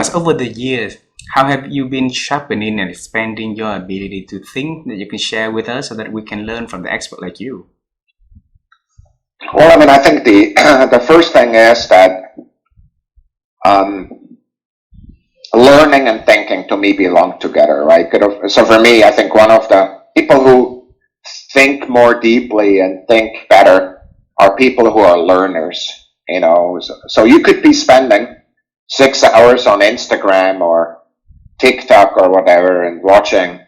Thomas, over the years, how have you been sharpening and expanding your ability to think that you can share with us so that we can learn from the expert like you? Well, I mean, I think the first thing is that learning and thinking to me belong together, right? So for me, I think one of the people who think more deeply and think better are people who are learners, you know. So you could be spending 6 hours on Instagram or TikTok or whatever and watching,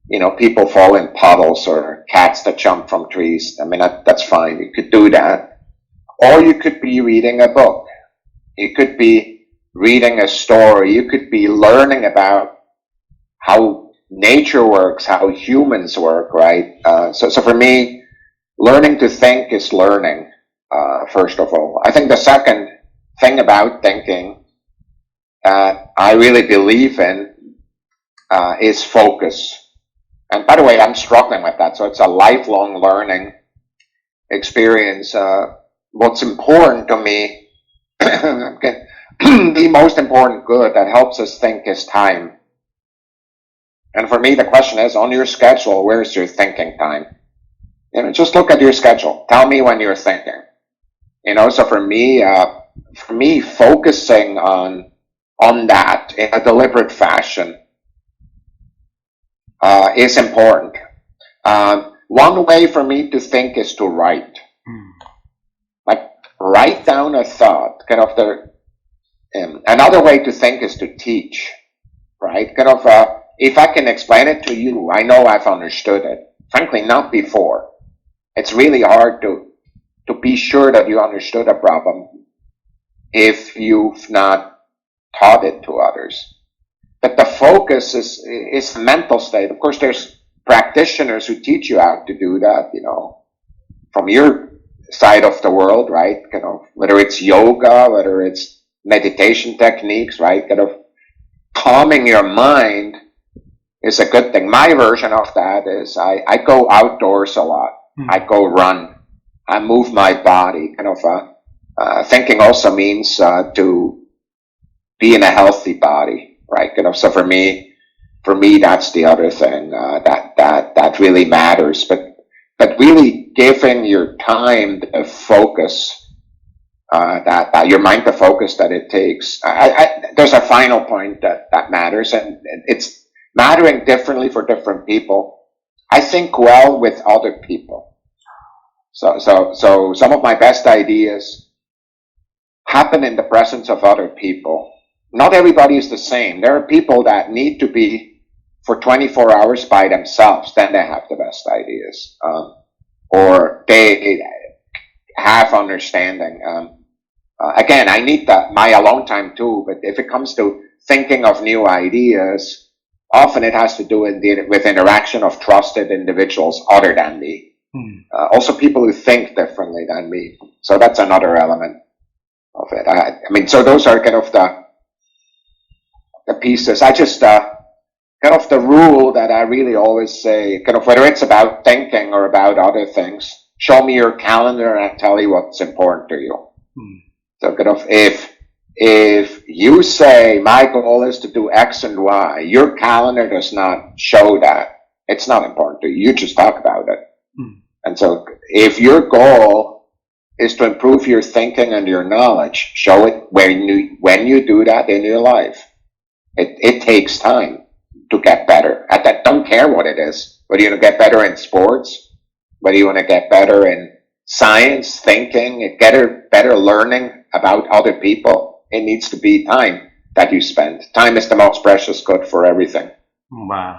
you know, people fall in puddles or cats that jump from trees. I mean, that's fine. You could do that. Or you could be reading a book. You could be reading a story. You could be learning about how nature works, how humans work, right? So for me, learning to think is learning, first of all. I think the second thing about thinking that I really believe in is focus. And by the way, I'm struggling with that. So it's a lifelong learning experience. What's important to me, the most important good that helps us think is time. And for me, the question is, on your schedule, where's your thinking time? You know, just look at your schedule. Tell me when you're thinking. You know, so for me, focusing on that in a deliberate fashion is important. One way for me to think is to write. Like, write down a thought. Another way to think is to teach, right? If I can explain it to you, I know I've understood it. Frankly, not before. It's really hard to be sure that you understood a problem if you've not taught it to others. But the focus is a mental state. Of course, there's practitioners who teach you how to do that, you know, from your side of the world, right? Whether it's yoga, whether it's meditation techniques, right? Calming your mind is a good thing. My version of that is I go outdoors a lot. I go run. I move my body. Thinking also means to be in a healthy body, right? So for me, that's the other thing that really matters. But really giving your time the focus that your mind the focus that it takes. There's a final point that matters, and it's mattering differently for different people. I think well with other people. So some of my best ideas happen in the presence of other people. Not everybody is the same. There are people that need to be for 24 hours by themselves, then they have the best ideas. Or they have understanding. Again, I need my alone time too, but if it comes to thinking of new ideas, often it has to do with interaction of trusted individuals other than me. Also people who think differently than me. So that's another element of it. I mean, so those are the pieces. I just, the rule that I really always say, whether it's about thinking or about other things, show me your calendar and I'll tell you what's important to you. So if you say my goal is to do X and Y, your calendar does not show that. It's not important to you. You just talk about it. And so if your goal is to improve your thinking and your knowledge, show it when you do that in your life. It takes time to get better. I don't care what it is. Whether you want to get better in sports, whether you want to get better in science, thinking, get better learning about other people, it needs to be time that you spend. Time is the most precious good for everything. Wow.